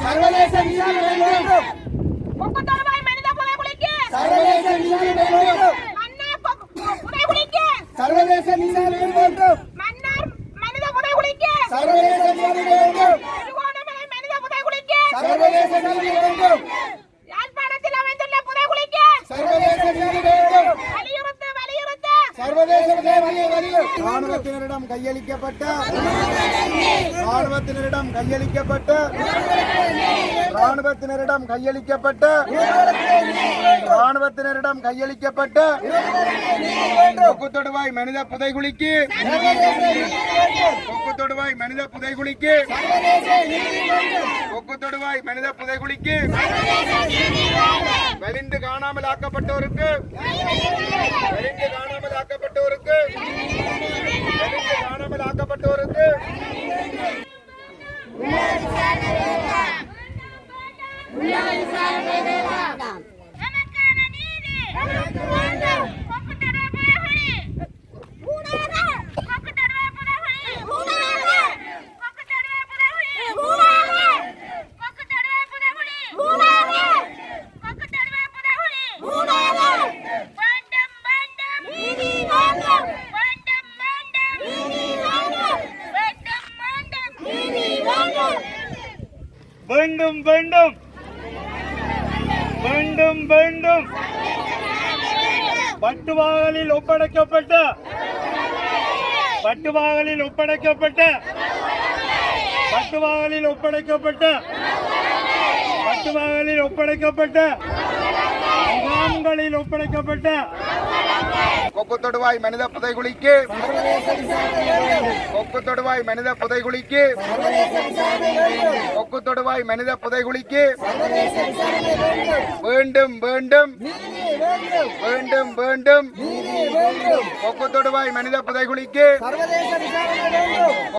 சர்வதேச விசாரணை வேண்டும். சர்வதேச விசாரணை வேண்டும். சர்வதேச விசாரணை வேண்டும். சர்வதேச விசாரணை வேண்டும். சர்வதேச விசாரணை வேண்டும். யாழ்ப்பாணத்தில் அமைந்துள்ள புதைகுழிக்கு சர்வதேச விசாரணை வேண்டும். சர்வதேச விசாரணை வேண்டும். ராணுவத்தினரிடம் கையளிக்கப்பட்ட ராணுவத்தினரிடம் கையளிக்கப்பட்ட ராணுவத்தினரிடம் கையளிக்கப்பட்ட ராணுவத்தினரிடம் கையளிக்கப்பட்ட கொக்குத்தொடுவாய் மனித புதைகுழிக்கு கொக்குத்தொடுவாய் மனித புதைகுழிக்கு கொக்குத்தொடுவாய் மனித புதைகுழிக்கு வெளிந்து காணாமல் ஆக்கப்பட்டோருக்கு வெளிந்து காணாமல் ஆக்கப்பட்டோருக்கு வெளிந்து காணாமல் ஆக்கப்பட்டோருக்கு நமக்கான நீதி நமக்கு வேண்டும். கொக்குத்தொடுவாய் புதைகுழி கொக்குத்தொடுவாய் புதைகுழி கொக்குத்தொடுவாய் புதைகுழி கொக்குத்தொடுவாய் புதைகுழி கொக்குத்தொடுவாய் புதைகுழி வேண்டும் வேண்டும் நீதி வேண்டும். வேண்டும் வேண்டும் நீதி வேண்டும். வேண்டும் வேண்டும் நீதி வேண்டும். வேண்டும் வேண்டும் வேண்டும் வேண்டும் பட்டுவாகலில் ஒப்படைக்கப்பட்ட பட்டுவாகலில் ஒப்படைக்கப்பட்ட பட்டுவாகலில் ஒப்படைக்கப்பட்ட பட்டுவாகலில் ஒப்படைக்கப்பட்ட முகாம்களில் ஒப்படைக்கப்பட்ட கொக்குத்தொடுவாய் மனித புதைகுழிக்கு கொக்குத்தொடுவாய் மனித புதைகுழிக்கு கொக்குத்தொடுவாய் மனித புதைகுழிக்கு வேண்டும் வேண்டும் வேண்டும் வேண்டும் கொக்குத்தொடுவாய் மனித புதைகுழிக்கு